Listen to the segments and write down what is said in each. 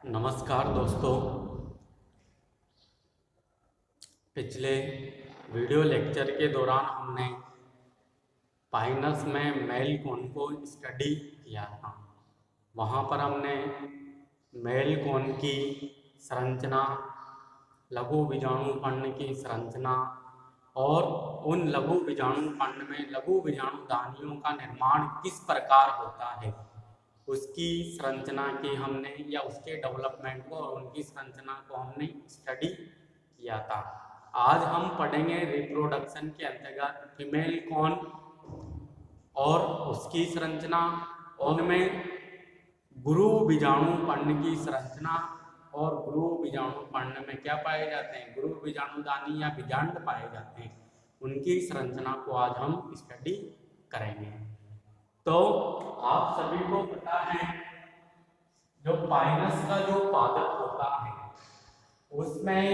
नमस्कार दोस्तों। पिछले वीडियो लेक्चर के दौरान हमने पाइनस में मेल कोन को स्टडी किया था। वहाँ पर हमने मेल कोन की संरचना, लघु बीजाणु पर्ण की संरचना और उन लघु बीजाणु पर्ण में लघु बीजाणु दानियों का निर्माण किस प्रकार होता है उसकी संरचना की हमने या उसके डेवलपमेंट को और उनकी संरचना को हमने स्टडी किया था। आज हम पढ़ेंगे रिप्रोडक्शन के अंतर्गत फीमेल कौन और उसकी संरचना, उनमें गुरु बीजाणु पर्ण की संरचना और गुरु बीजाणु पर्ण में क्या पाए जाते हैं, गुरु बीजाणु दानी या बीजांड पाए जाते हैं, उनकी संरचना को आज हम स्टडी करेंगे। तो आप सभी को पता है जो पाइनस का जो पादप होता है उसमें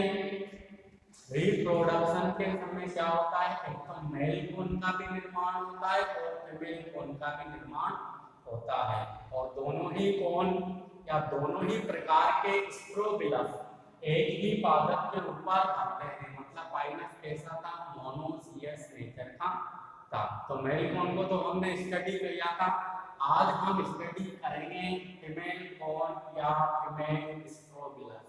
रिप्रोडक्शन के समय क्या होता है, एक तो मेल कोन का भी निर्माण होता है और फीमेल कोन का भी निर्माण होता है और दोनों ही कोन या दोनों ही प्रकार के स्ट्रोबिलस एक ही पादप के ऊपर आते हैं। मतलब पाइनस कैसा था, मोनोसियस नेचर का था। तो मेल कोन को तो हमने स्टडी किया था, आज हम स्टडी करेंगे फीमेल कोन या फीमेल स्ट्रोबिलस।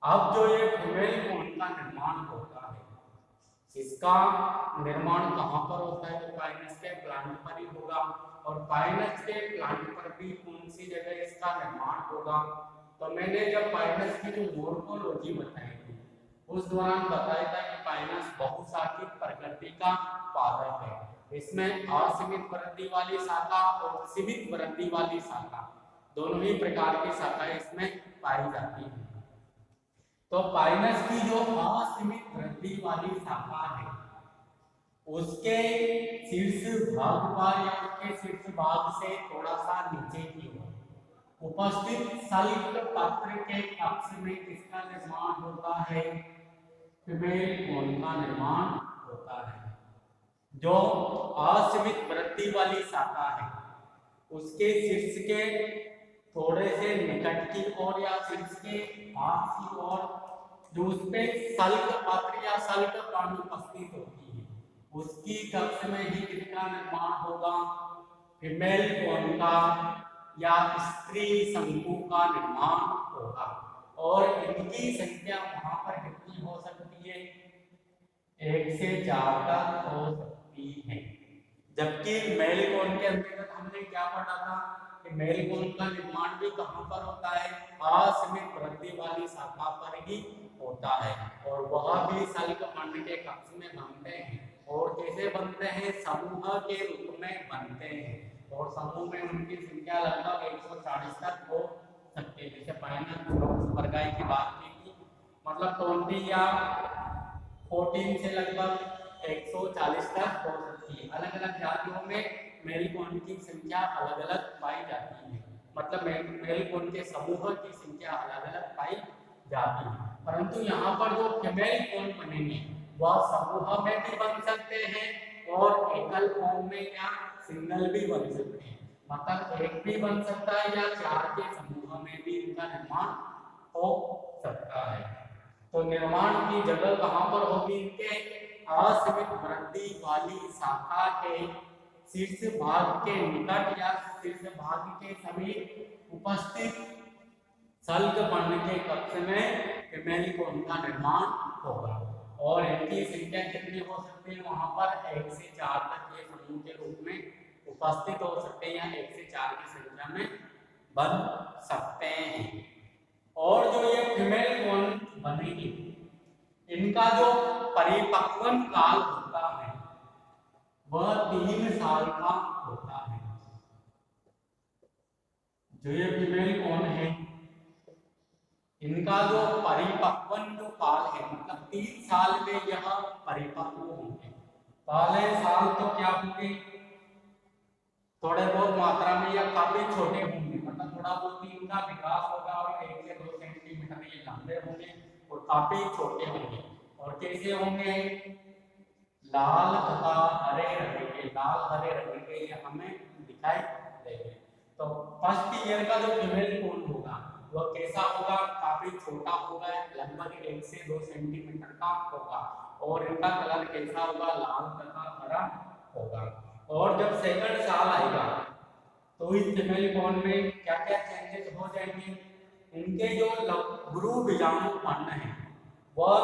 अब जो ये फीमेल कोन का निर्माण होता है, इसका निर्माण कहाँ पर होता है, तो पाइनस के प्लांट पर ही होगा। और पाइनस के प्लांट पर भी कौन सी जगह इसका निर्माण होगा, तो मैंने जब पाइनस की जो मोर्फोलॉजी बताई थी उस दौरान बताया था कि पाइनस बहुशाखित प्रकृति का पादप है। इसमें असीमित वृद्धि वाली शाखा और सीमित वृद्धि वाली शाखा दोनों ही प्रकार की शाखाएं इसमें पाई जाती हैं। तो पाइनस की जो असीमित वृद्धि वाली शाखा है उसके शीर्ष भाग पर या उसके शीर्ष भाग से थोड़ा सा नीचे की ओर उपस्थित सल्क पत्र के कक्ष में किसका निर्माण होता है, फीमेल कोन का निर्माण होता है। जो असीमित वृद्धि वाली शाखा है उसके शीर्ष के थोड़े से निकट की ओर या शीर्ष के पास की ओर जो उसपे सल्क पत्र या सल्क कण उपस्थित होती है उसकी कक्ष में ही किसका निर्माण होगा, फीमेल कोन का या स्त्री शंकु का निर्माण होगा। और इनकी संख्या वहां पर कितनी हो सकती है, 1 से 4 तक हो सकती है। जबकि मेल कोन के अंतर्गत हमने क्या पढ़ा था कि मेल कोन का निर्माण भी कहां पर होता है, असीमित वृद्धि वाली शाखा पर ही होता है और वह भी सल्क पर्ण के कक्ष में बनते हैं। और कैसे बनते हैं, समूह के रूप में बनते हैं और समूह में उनकी संख्या लगभग 140 तक हो सकती है। जैसे पाइनस वर्गाई की बात की थी, मतलब 20 या 14 से लगभग 140 तक हो सकती है। अलग अलग जातियों में मेल कोन की संख्या अलग अलग पाई जाती है, मतलब मेल कोन के समूह की संख्या अलग अलग पाई जाती है। परंतु यहाँ पर जो फीमेल कोन बनेंगे वह समूह में भी बन सकते हैं और एकल कोन में या सिंगल भी बन सकते हैं। मतलब एक भी बन सकता है या 4 के समूह में भी इनका निर्माण हो सकता है। तो निर्माण की जगह कहाँ पर होगी, इनके असीमित वृद्धि वाली शाखा के शीर्ष भाग के निकट या शीर्ष भाग के समीप उपस्थित सल्क पर्ण के कक्ष में फीमेल कोन का निर्माण होगा। और इनकी संख्या कितनी हो सकती है, वहां पर 1 से 4 तक ये समूह के रूप में उपस्थित हो सकते हैं या 1 से 4 की संख्या में बन सकते हैं। और जो ये फीमेल कोन बनेगी इनका जो परिपक्वन काल होता है वह 3 साल का होता है। जो ये फीमेल कोन है इनका जो परिपक्वन जो काल है, मतलब 3 साल में यह परिपक्व होंगे। पहले साल तो क्या होंगे, थोड़े बहुत मात्रा में या काफी छोटे होंगे, मतलब थोड़ा बहुत इनका विकास होगा और 1 से 2 सेंटीमीटर ये लंबे होंगे और काफी छोटे होंगे। और कैसे होंगे, लाल तथा हरे रंग के, लाल हरे रंग के ये हमें दिखाई देंगे। तो फर्स्ट ईयर का जो फीमेल कोन होगा वह कैसा होगा, काफी छोटा होगा, लगभग 1 से 2 सेंटीमीटर का होगा। और इनका कलर कैसा होगा, लाल तथा हरा होगा। और जब सेकंड साल आएगा तो इस फीमेल कॉर्न में क्या क्या चेंजेस हो जाएंगे, इनके जो गुरु बीजाणु पन्न है वह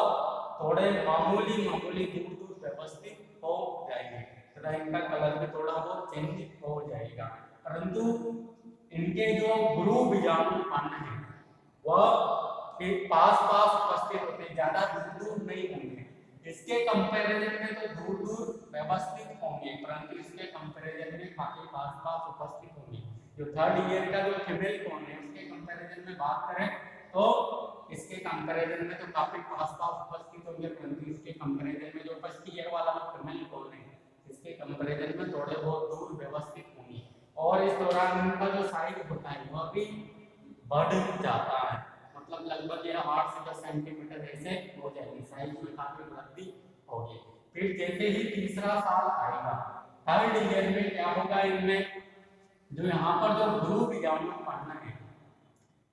थोड़े मामूली दूर दूर व्यवस्थित हो जाएंगे तथा इनका कलर भी थोड़ा बहुत चेंज हो जाएगा। परंतु इनके जो गुरु बीजाणु पन्न है वह पास उपस्थित होते हैं, ज्यादा दूर नहीं होंगे। इसके कंपैरिजन में तो दूर व्यवस्थित होंगे, परंतु इसके कंपैरिजन में काफी पास उपस्थित होंगे। जो थर्ड ईयर का जो फीमेल कॉर्न है उसके कंपैरिजन में बात करें तो इसके कंपैरिजन में तो काफी पास उपस्थित होंगे, परंतु इसके कंपैरिजन में जो फर्स्ट ईयर वाला जो फीमेल कॉर्न है इसके कंपैरिजन में थोड़े बहुत दूर व्यवस्थित होंगे। और इस दौरान इनका जो साइज होता है वह भी बढ़ जाता है, मतलब लगभग यह 8 से 10 सेंटीमीटर ऐसे हो जाएगी, साइज में काफी वृद्धि होगी। फिर जैसे ही तीसरा साल आएगा, थर्ड ईयर में क्या होगा, इनमें जो यहाँ पर जो गुरु बीजाणु पन्न है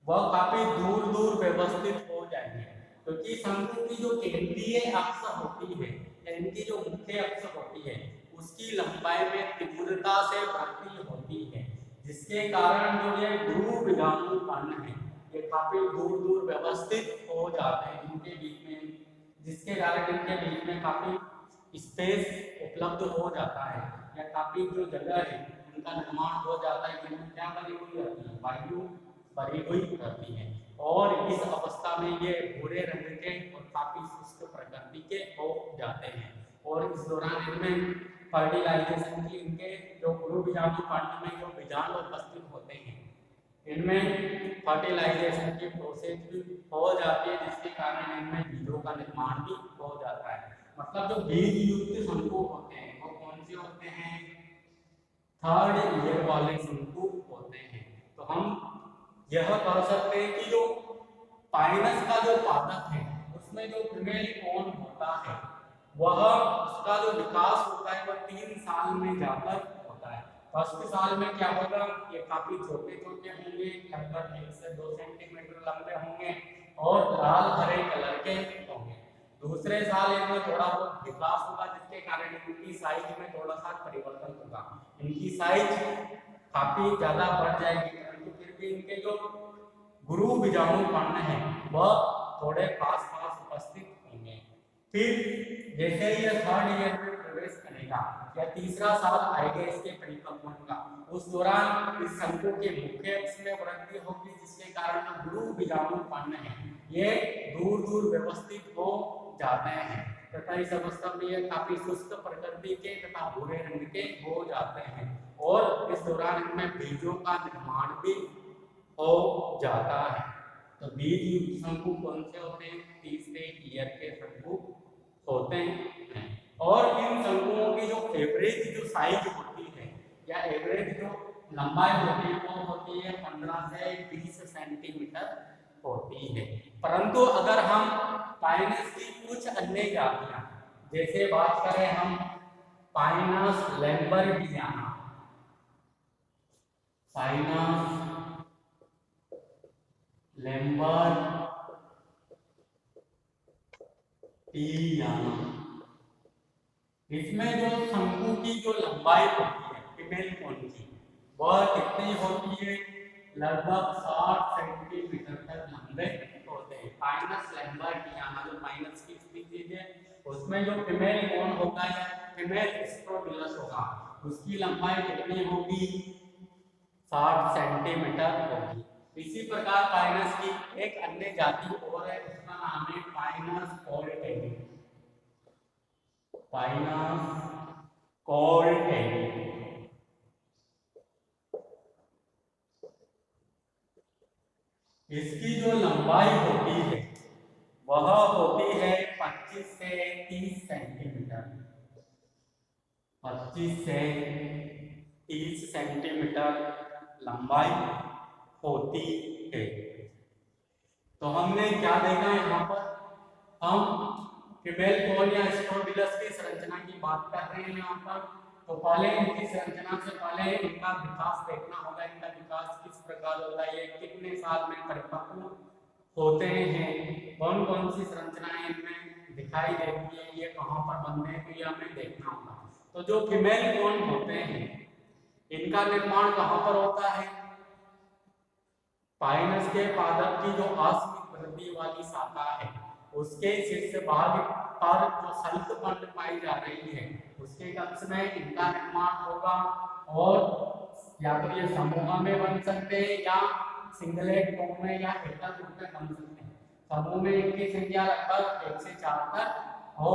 वह काफी दूर व्यवस्थित हो जाएंगे, क्योंकि शंकु की जो केंद्रीय अक्ष होती है, इनकी जो मुख्य अक्ष होती है उसकी लंबाई में तीव्रता से वृद्धि होती है, जिसके कारण जो ये गुरु बीजाणु पन्न है ये काफी दूर व्यवस्थित हो जाते हैं इनके बीच में, जिसके कारण इनके बीच में काफी स्पेस उपलब्ध हो जाता है, या काफी जो जगह है इनका निर्माण हो जाता है, जिनमें क्या बनी हुई रहती है, वायु भरी हुई रहती है। और इस अवस्था में ये भूरे रंग के और काफी शुष्क प्रकृति के हो जाते हैं। और इस दौरान इनमें फर्टिलाइजेशन की, इनके जो गुरु बीजाणु पन्न में जो बीजाणु उपस्थित होते हैं इनमें फर्टिलाइजेशन की प्रोसेस भी हो जाती है, जिसके कारण इनमें बीजों का निर्माण भी हो जाता है। मतलब जो बीज युक्त शंकु होते हैं वो कौन से होते हैं, थर्ड ईयर वाले शंकु होते हैं। तो हम यह कह सकते हैं कि जो पाइनस का जो पादप है उसमें जो फीमेल कॉर्न होता है वह उसका जो विकास होता है वह 3 साल में जाकर होता है। फर्स्ट साल में क्या होगा, ये काफी छोटे होंगे, लगभग 1 से 2 सेंटीमीटर लंबे होंगे और लाल हरे कलर के होंगे। दूसरे साल इनमें थोड़ा बहुत विकास होगा, जिसके कारण इनकी साइज में थोड़ा सा परिवर्तन होगा, इनकी साइज काफी ज्यादा बढ़ जाएगी, परंतु फिर भी इनके जो गुरु बीजाणु पन्न है वह थोड़े पास उपस्थित होंगे। फिर जैसे ही यह थर्ड ईयर में प्रवेश करेगा या तीसरा साल आएगा इसके परिपक्व का, उस दौरान इस शंकु के मुख्य अक्ष में वृद्धि होगी, जिसके कारण जो गुरु बीजाणु पन्न है ये दूर व्यवस्थित हो जाते हैं तथा इस अवस्था में ये काफी शुष्क प्रकृति के तथा भूरे रंग के हो जाते हैं। और इस दौरान इनमें बीजों का निर्माण भी हो जाता है। तो बीज युक्त शंकु कौन से होते हैं, तीसरे ईयर के शंकु होते हैं। और इन शंकुओं की जो एवरेज जो साइज होती है या एवरेज जो लंबाई होती है वो होती है 15 से 20 सेंटीमीटर होती है। परंतु अगर हम पाइनस की कुछ अन्य जातियां, जैसे बात करें हम पाइनस लैम्बर्टियाना, पाइनस लैम्बर्टियाना, इसमें जो शंकु की जो लंबाई होती है फीमेल कॉर्न की वह कितनी होती है, लगभग 60 सेंटीमीटर तक लंबे होते हैं। पाइनस लैम्बर्टियाना जो पाइनस की स्पीशीज है उसमें जो फीमेल कॉर्न होगा या फीमेल स्ट्रोबिलस होगा उसकी लंबाई कितनी होगी, 60 सेंटीमीटर होगी। इसी प्रकार पाइनस की एक अन्य जाति और है, उसका नाम है पाइनस कोल्टेनी, पाइनस कोल्टेनी। इसकी जो लंबाई होती है वह होती है 25 से 30 सेंटीमीटर, 25 से 30 सेंटीमीटर लंबाई होती है। तो हमने क्या देखा यहाँ पर, हम फीमेल कॉर्न या स्ट्रोबिलस की संरचना की बात कर रहे हैं यहाँ पर, तो पहले इनकी संरचना से पहले इनका विकास देखना होगा, इनका विकास किस प्रकार होता है, ये कितने साल में परिपक्व होते हैं, कौन कौन सी संरचनाएं इनमें दिखाई देती है, ये कहाँ पर बनते हैं, तो ये हमें देखना होगा। तो जो फीमेल कौन होते हैं इनका निर्माण कहाँ पर होता है, पाइनस के पादप की जो आस्मिक वृद्धि वाली शाखा है उसके शीर्ष भाग पर जो सल्कपंड पाई जा रही है उसके कक्ष में इनका निर्माण होगा, और या तो ये समूह में बन सकते हैं या सिंगलेट फॉर्म में या एकल रूप में बन सकते हैं। समूह में इनकी संख्या लगभग 1 से 4 तक हो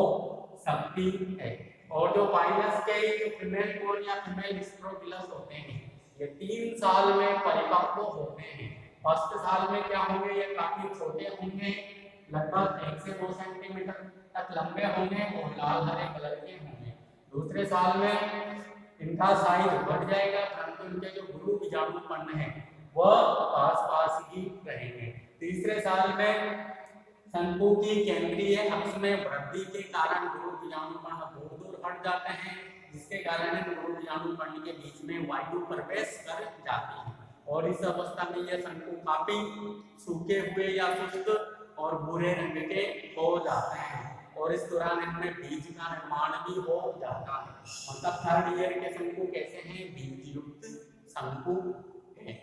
सकती है। और जो पाइनस के जो फीमेल कोन या फीमेल स्प्रोगिलस होते हैं ये 3 साल में परिपक्व होते हैं। फर्स्ट साल में क्या होंगे, ये काफी छोटे होंगे, लगभग 1 से 2 सेंटीमीटर तक लंबे होंगे और लाल हरे कलर के होंगे। दूसरे साल में इनका साइज बढ़ जाएगा, परंतु इनके जो गुरु बीजाणुपर्ण है वह पास ही रहेंगे। तीसरे साल में शंकु की केंद्रीय अक्ष में वृद्धि के कारण गुरु बीजाणुपर्ण दूर दूर हट जाते हैं, जिसके कारण गुरु बीजाणुपर्ण के बीच में वायु प्रवेश कर जाती है, और इस अवस्था में यह शंकु काफी सूखे हुए या सुस्त और भूरे रंग के हो जाते हैं, और इस दौरान इनमें बीज का निर्माण भी हो जाता है। मतलब थर्ड ईयर के शंकु कैसे हैं, बीज युक्त शंकु है।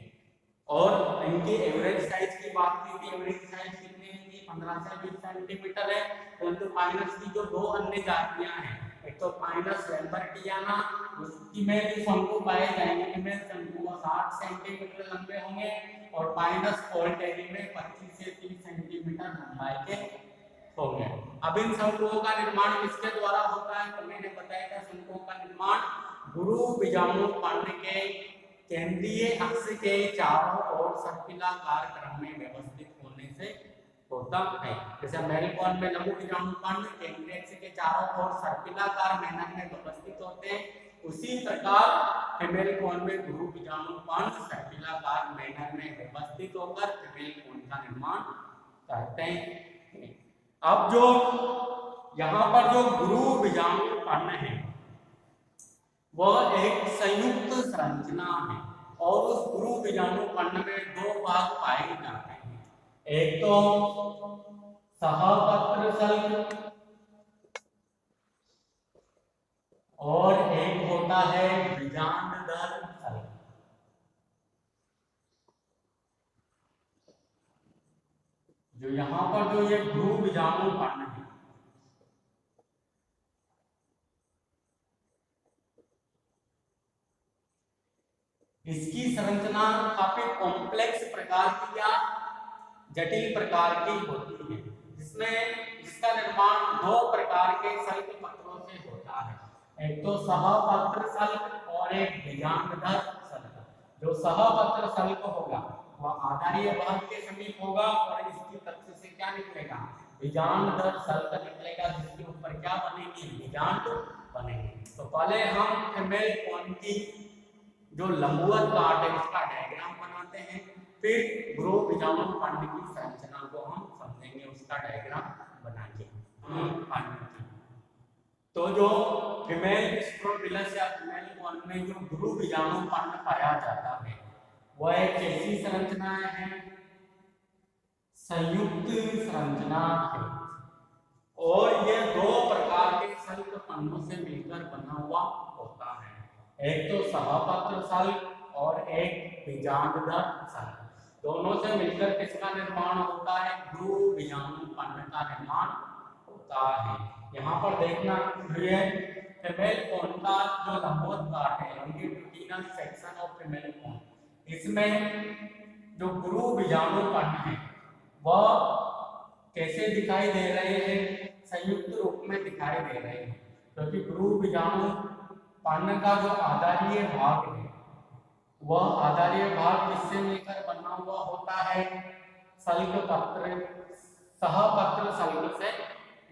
और इनकी एवरेज साइज की बात की थी, एवरेज साइज कितनी है, 15 से 20 सेंटीमीटर है। परंतु पाइनस की जो 2 अन्य जातियां हैं, एक तो पाइनस लैम्बर्टियाना उसकी में जो शंकु पाए जाएंगे फीमेल शंकु 60 सेंटीमीटर लंबे होंगे, और पाइनस पोल्टेरी में 25 से 30 सेंटीमीटर लंबाई के होंगे। अब इन शंकुओं का निर्माण किसके द्वारा होता है, तो मैंने बताया था शंकुओं का निर्माण गुरु बीजाणुपर्ण के केंद्रीय अक्ष के चारों ओर सर्पिलाकार क्रम में व्यवस्थित होने से होता है। जैसे मेल कोन में लघु बीजाणुपर्ण केंद्रीय अक्ष के चारों ओर सर्पिलाकार मैनर में व्यवस्थित होते हैं, उसी प्रकार फीमेल कोन में गुरु बीजाणुपर्ण सर्पिलाकार मैनर में व्यवस्थित होकर फीमेल कोन का निर्माण करते हैं। अब जो यहाँ पर जो गुरु बीजाणुपर्ण है वह एक संयुक्त संरचना है, और उस गुरु बीजाणुपर्ण में 2 भाग पाए जाते हैं, एक तो सहपत्र सल्क और एक होता है बीजांडधर सल्क। जो यहाँ पर जो ये गुरु बीजाणुपर्ण है इसकी संरचना काफी कॉम्प्लेक्स प्रकार की या जटिल प्रकार की होती है, जिसका निर्माण 2 प्रकार के सल्क पत्रों से होता है, एक तो सहपत्र सल्क और एक बीजांडधर सल्क। जो सहपत्र सल्क होगा वह आधारीय भाग के समीप होगा, और इसकी कक्ष से क्या निकलेगा, बीजांडधर सल्क निकलेगा, जिसके ऊपर क्या बनेंगे, बीजांड बनेंगे। तो पहले हम फीमेल कोन की जो लंबवत काट है उसका डायग्राम बनाते हैं, फिर गुरु बीजाणुपर्ण की संरचना को हम समझेंगे, उसका डायग्राम बनाएंगे। तो जो फीमेल स्प्रोगिलस या फीमेल कोन में जो गुरु बीजाणुपर्ण पाया जाता है वह एक कैसी संरचना है, संयुक्त संरचना है, और ये 2 प्रकार के सल्क पंडों से मिलकर बना हुआ होता है, एक तो सहपत्र सल्क और एक बीजांडधर सल्क। दोनों से मिलकर किसका निर्माण होता है, गुरु बीजाणुपर्ण का निर्माण होता है। यहाँ पर देखना ये फीमेल कोन का जो लंबवत काट है, longitudinal section of female cone, इसमें जो गुरु बीजाणुपर्ण है वह कैसे दिखाई दे रहे हैं, संयुक्त रूप में दिखाई दे रहे हैं, क्योंकि गुरु बीजाणुपर्ण का जो आधारीय भाग है वह आधारीय भाग किससे मिलकर बना हुआ होता है, सल्क पत्र सहपत्र सल्क से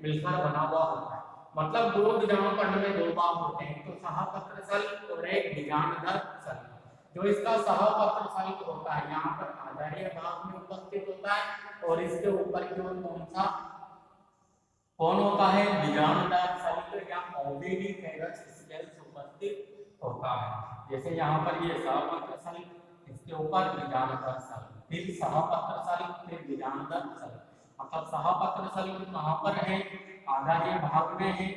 मिलकर बना हुआ होता है। मतलब गुरु बीजाणुपर्ण में 2 भाग होते हैं, तो सहपत्र सल्क और एक बीजांडधर सल्क। जो इसका सहपत्र सल्क होता है यहाँ पर आधारीय भाग में उपस्थित होता है, और इसके ऊपर की ओर कौन होता है, बीजांडधर सल्क या ओविडिफेरस स्केल्स उपस्थित होता है। जैसे यहाँ पर ये सहपत्र सल्क, इसके ऊपर बीजांडर सल्क, फिर सहपत्र सल्क, फिर बीजांडर सल्क। मतलब सहपत्र सल्क कहाँ पर है, आधारीय भाग में है,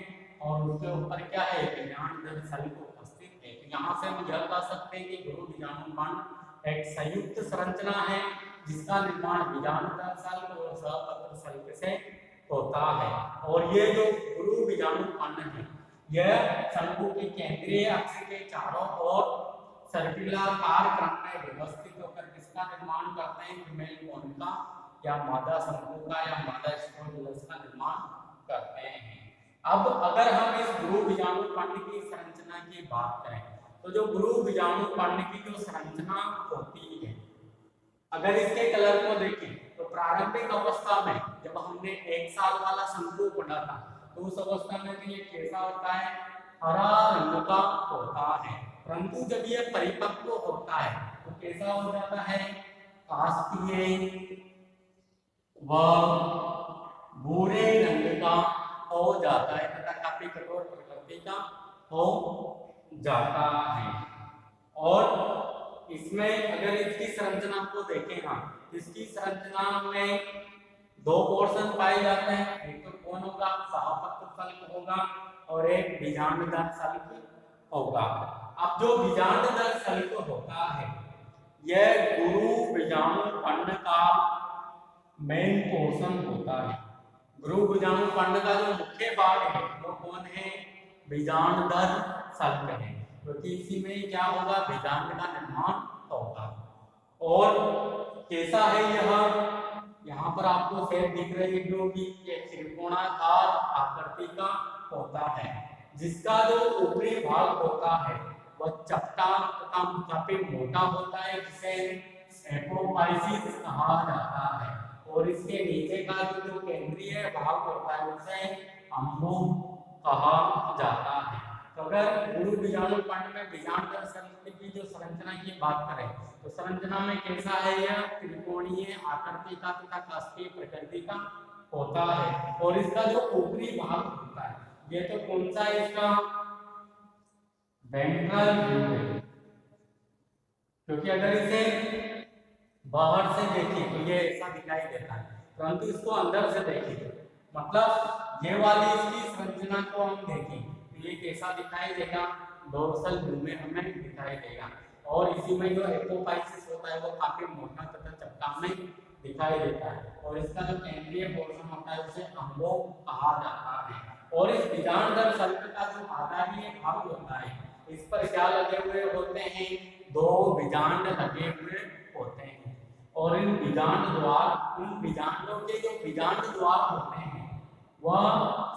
और उसके ऊपर क्या है, बीजांडर सल्क उपस्थित है। तो यहाँ से हम यह कह सकते हैं कि गुरु बीजाणु कांड एक संयुक्त संरचना है जिसका निर्माण बीजांडर सल्क और सहपत्र सल्क से होता है। और ये जो गुरु बीजाणु कांड है यह शंकु के केंद्रीय अक्ष के चारों ओर सर्पिलाकार क्रम में व्यवस्थित होकर किसका निर्माण करते हैं, फीमेल कोन का या मादा शंकु का या मादा स्पोरोफिलस का निर्माण करते हैं। अब अगर हम इस गुरु बीजाणु कांड की संरचना की बात करें तो जो गुरु बीजाणु कांड की जो संरचना होती है, अगर इसके कलर को देखें तो प्रारंभिक अवस्था में जब हमने 1 साल वाला शंकु पढ़ा था तो उस अवस्था में तो ये कैसा होता है, हरा रंग का होता है। परंतु जब ये परिपक्व होता है तो कैसा हो जाता है, कास्तीय व भूरे रंग का हो जाता है तथा काफी कठोर प्रकृति का हो जाता है। और इसमें अगर इसकी संरचना को देखें हम, इसकी संरचना में 2 पोर्शन पाए जाते हैं, एक तो कौन होगा, सहपत्र सल्क होगा और एक बीजांडर सल्क होगा। अब जो बीजांडर सल्क होता है यह गुरु बीजाणु कांड का मेन पोर्शन होता है। गुरु बीजाणु कांड का जो मुख्य भाग है वो कौन है, बीजांडर सल्क है, क्योंकि इसी में क्या होगा, बीजांड का निर्माण होगा। और कैसा है यह, यहाँ पर आपको शेप दिख रही है जो कि एक त्रिकोणाकार आकृति का होता है, जिसका जो ऊपरी भाग होता है वह चपटा तथा काफी मोटा होता है, जिसे एपोफाइसिस कहा जाता है। और इसके नीचे का जो केंद्रीय भाग होता है उसे अम्बु कहा जाता है। तो अगर गुरु बीजाणु कांड में बीजांडर सल्क की जो संरचना की बात करें तो संरचना में कैसा है, यह त्रिकोणीय आकृति का तथा कास्तीय प्रकृति का होता है। और इसका जो ऊपरी भाग होता है ये तो कौन सा है, इसका वेंट्रल व्यू है, क्योंकि अगर इसे बाहर से देखें तो ये ऐसा दिखाई देता है, परंतु इसको अंदर से देखें मतलब ये वाली इसकी संरचना को हम देखें तो ये कैसा दिखाई देगा, डोर्सल व्यू में हमें दिखाई देगा। और इसी में जो एपोफाइसिस होता है वो काफी मोटा तथा चपटा में दिखाई देता है। और इसका जो केंद्रीय पोर्शन होता है उसे अम्बोग कहा जाता है। और इस बीजांडर सल्क का जो आधारीय भाग होता है इस पर क्या लगे हुए होते हैं, 2 बीजांड लगे हुए होते हैं। और इन बीजांड द्वार, उन बीजांडों के जो बीजांड द्वार होते हैं वह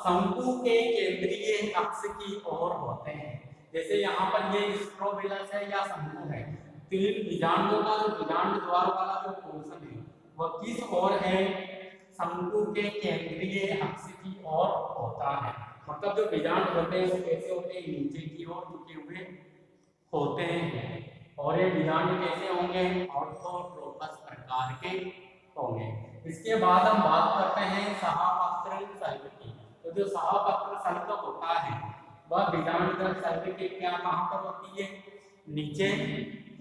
शंकु के केंद्रीय अक्ष की ओर होते हैं। जैसे यहाँ पर ये स्ट्रोबिलस है या शंकु है, तो इन बीजांडों का जो बीजांड द्वार वाला जो पोर्शन है वह किस ओर है, शंकु के केंद्रीय अक्ष की ओर होता है। मतलब जो बीजांड होते हैं वो कैसे होते हैं, नीचे की ओर झुके हुए होते हैं। और ये बीजांड कैसे होंगे, ऑर्थोट्रोपस प्रकार के होंगे। इसके बाद हम बात करते हैं सहपत्र सल्क की। तो जो सहपत्र सल्क होता है वह बीजांडर सल्क के क्या कहाँ पर होती है, नीचे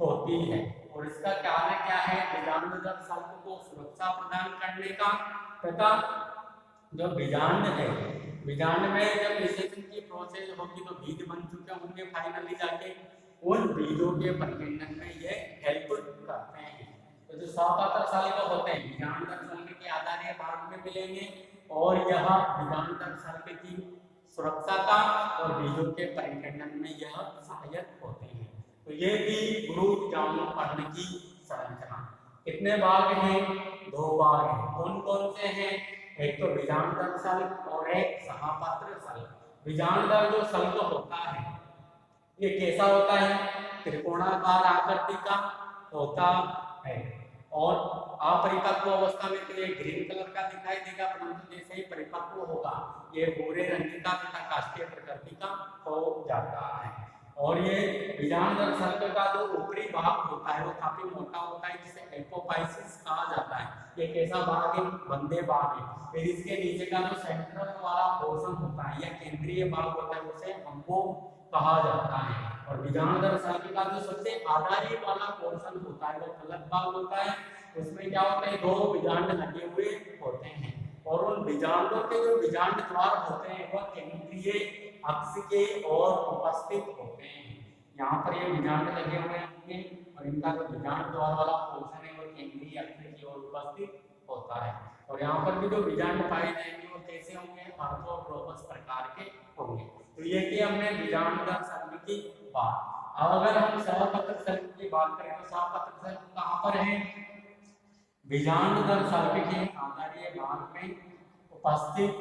होती है। और इसका कार्य क्या है, बीजांडर सल्क को सुरक्षा प्रदान करने का तथा जो बीजांड है, बीजांड में जब निषेचन की प्रोसेस होगी तो बीज बन चुके होंगे फाइनली जाके, उन बीजों के परिगणन में ये हेल्प करते हैं। तो जो सहपत्र सल्क होते हैं बीजांडर सल्क के आधारीय भाग में मिलेंगे और यह बीजांडर सल्क की सुरक्षा का और बीजों के परिगणन में यह सहायक होते हैं। तो ये भी गुरु बीजाणु कांड की संरचना। कितने भाग हैं, 2 भाग हैं। कौन कौन से हैं, एक तो बीजांडर सल्क और एक सहपत्र सल्क। बीजांडर जो सल्क होता है ये कैसा होता है, त्रिकोणाकार आकृति का होता है और अपरिपक्व अवस्था में तो ये ग्रीन कलर का दिखाई देगा, परंतु जैसे ही परिपक्व होगा ये भूरे रंग का तथा काष्ठीय प्रकृति का हो जाता है। और ये बीजांडर सल्क का जो ऊपरी भाग होता है वो काफी मोटा होता है, जिसे एपोफाइसिस कहा जाता है। ये कैसा भाग है, बंदे भाग है। फिर इसके नीचे का जो सेंट्रल वाला पोर्शन होता है या केंद्रीय भाग होता है उसे अम्बो कहा जाता है। और बीजांड शल्क का जो सबसे आधारी वाला पोर्शन होता है वो फलक भाग होता है। उसमें क्या होता है, दो बीजांड लगे हुए होते हैं और उन बीजांडों के जो बीजांड द्वार होते हैं वह केंद्रीय अक्ष के ओर उपस्थित होते हैं। यहाँ पर ये बीजांड लगे हुए होंगे और इनका जो बीजांड द्वार वाला पोर्शन है वो केंद्रीय अक्ष की ओर उपस्थित होता है। और यहाँ पर भी जो बीजांड पाए जाएंगे वो कैसे होंगे, ऑर्थोट्रोपस प्रकार के होंगे। तो ये कि हमने बीजांडदार शल्क की बात। अब अगर हम सहपत्रक शल्क की बात करें तो सहपत्रक शल्क कहाँ पर है, बीजांडदार शल्क के आधारीय भाग में उपस्थित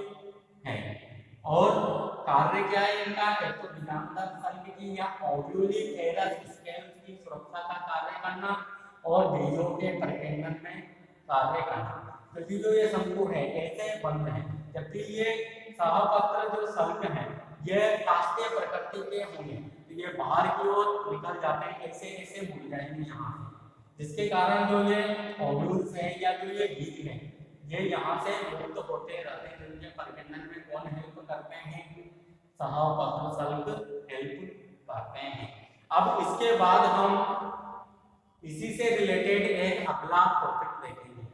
है। और कार्य क्या है इनका, एक तो बीजांडदार शल्क की या ओव्यूलिफेरस स्केल्स की सुरक्षा का कार्य करना और बीजों के प्रकेंद्रण में कार्य करना। क्योंकि जो ये शंकु है ऐसे बंद है, जबकि ये सहपत्र जो शल्क है ये काष्ठीय प्रकृति के होंगे, तो ये बाहर की ओर निकल जाते हैं, ऐसे ऐसे मुड़ जाएंगे यहाँ से, जिसके कारण जो ये ओव्यूल्स है या जो ये बीज है ये यहाँ से मुक्त होते रहते हैं, जिनके प्रकेंद्रण में कौन हेल्प करते हैं, सहपत्र शल्क हेल्प करते हैं। अब इसके बाद हम इसी से रिलेटेड एक अगला टॉपिक देखेंगे,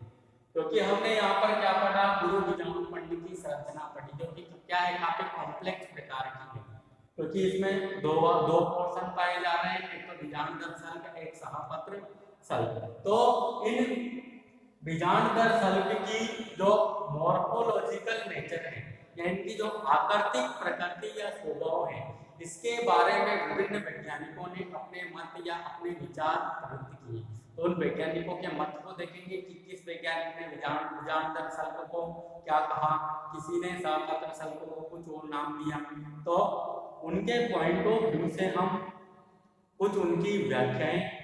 क्योंकि हमने यहाँ पर क्या पढ़ा, गुरु बीजाणु पिंड की संरचना पढ़ी, जो कि क्या है काफी कॉम्प्लेक्स प्रकार की है, क्योंकि इसमें दो पोर्शन पाए जा रहे हैं, एक तो बीजांडदार शल्क, एक सहपत्र शल्क। तो इन बीजांडदार शल्क की जो मॉर्फोलॉजिकल नेचर है या इनकी जो आकृतिक प्रकृति या स्वभाव है, इसके बारे में विभिन्न वैज्ञानिकों ने अपने मत या अपने विचार व्यक्त किए। तो उन वैज्ञानिकों के मत को देखेंगे कि किस वैज्ञानिक ने बीजांडदार शल्क को क्या कहा, किसी ने सहपत्र शल्क को कुछ और नाम दिया। तो उनके पॉइंट ऑफ व्यू से हम कुछ उनकी व्याख्याएं